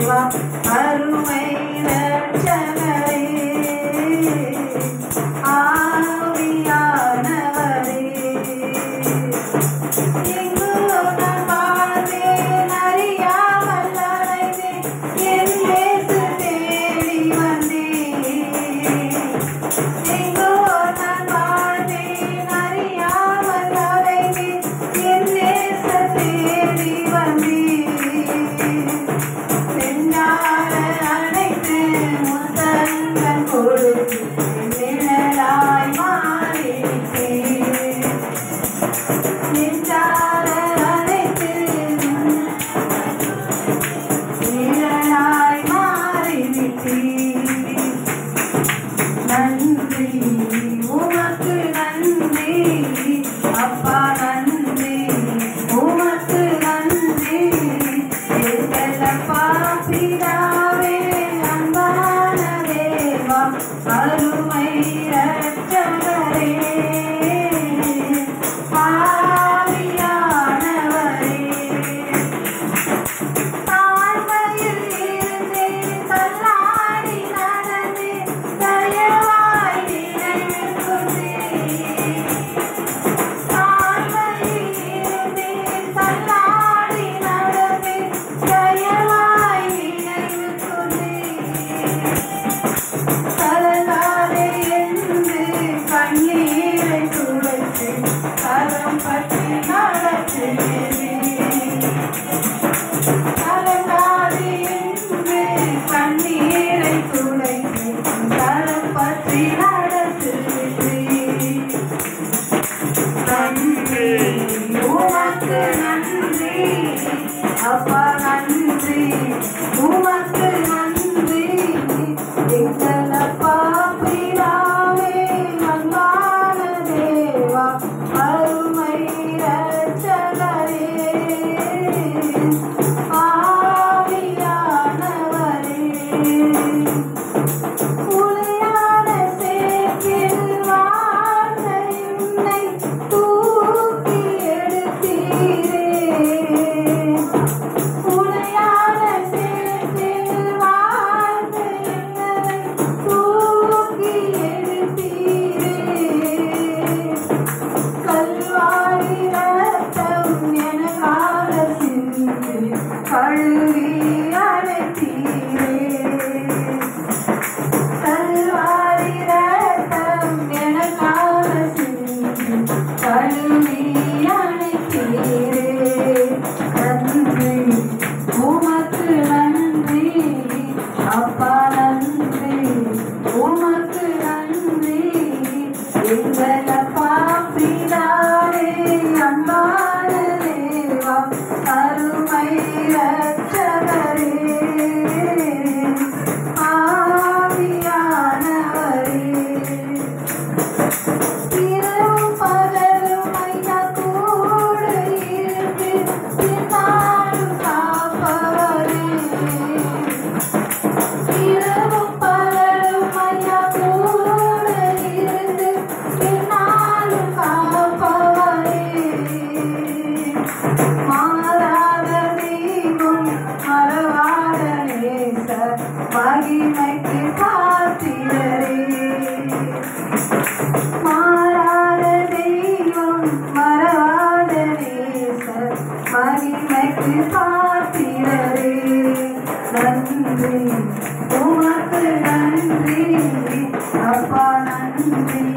தேவா அருமை இரட்சகரே ஆவியானவரே எங்கு நான் வாழ்ந்தேன் அறியாமல் அலைந்தேன் என் இயேசு தேடி வந்தேன் எங்கோ நான் வாழ்ந்தேன் அறியாமல் அலைந்தேன் என் இயேசு தேடி வந்தேன் சென்றார அழைத்து முத்தங்கள் கொடுத்து நிழலாய் மாறிவிட்டேன் சென்றார அழைத்து நிழலாய் மாறிவிட்டேன் நன்றி உமக்கு நன்றி அப்பா நன்றி உமக்கு நன்றி எங்களப்பா பிதாவே அன்பான தேவா அருமை இரட்சகரே ஆவியானவரே தாழ்மையில் இருந்தேன் தள்ளாடி நடந்தேன் தயவாய் நினைவில் கொண்டேன் தாழ்மையில் இருந்தேன் தள்ளாடி நடந்தேன் தயவாய் நினைவில் கொண்டேன் கலங்காதே என்று கண்ணீரை துடைத்து கரம் பற்றி நடத்துகிறேன் கலங்காதே என்று கண்ணீரை துடைத்து கரம் பற்றி நடத்துகிறேன் நன்றி உமக்கு நன்றி அப்பா நன்றி உமக்கு நன்றி எங்களப்பா பிதாவே அன்பான தேவா அருமை இரட்சகரே ஆவியானவரே உளையான சேற்றில் வாழ்ந்த என்னை தூக்கி எடுத்தீரே உளையான சேற்றில் வாழ்ந்த என்னை தூக்கி எடுத்தீரே கல்வாரி ரத்தம் எனக்காக சிந்தி கழுவி அழைத்தீரே கல்வாரி ரத்தம் எனக்காக சிந்தி கழுவி அழைத்தீரே நன்றி உமக்கு நன்றி அப்பா நன்றி உமக்கு நன்றி எங்களப்பா பிதாவே அன்பான தேவா அருமை இரட்சகரே ஆவியானவரே இரவும் பகலும் ஐயா கூட இருந்து என்னாலும் காப்பவரே இரவும் பகலும் ஐயா கூட இருந்து என்னாலும் காப்பவரே மாறாத தெய்வம் மறவாத நேசர் மகிமைக்கு பாத்திரரே மாறாத தெய்வம் மறவாத நேசர் மகிமைக்கு பாத்திரரே நன்றி உமக்கு நன்றி அப்பா நன்றி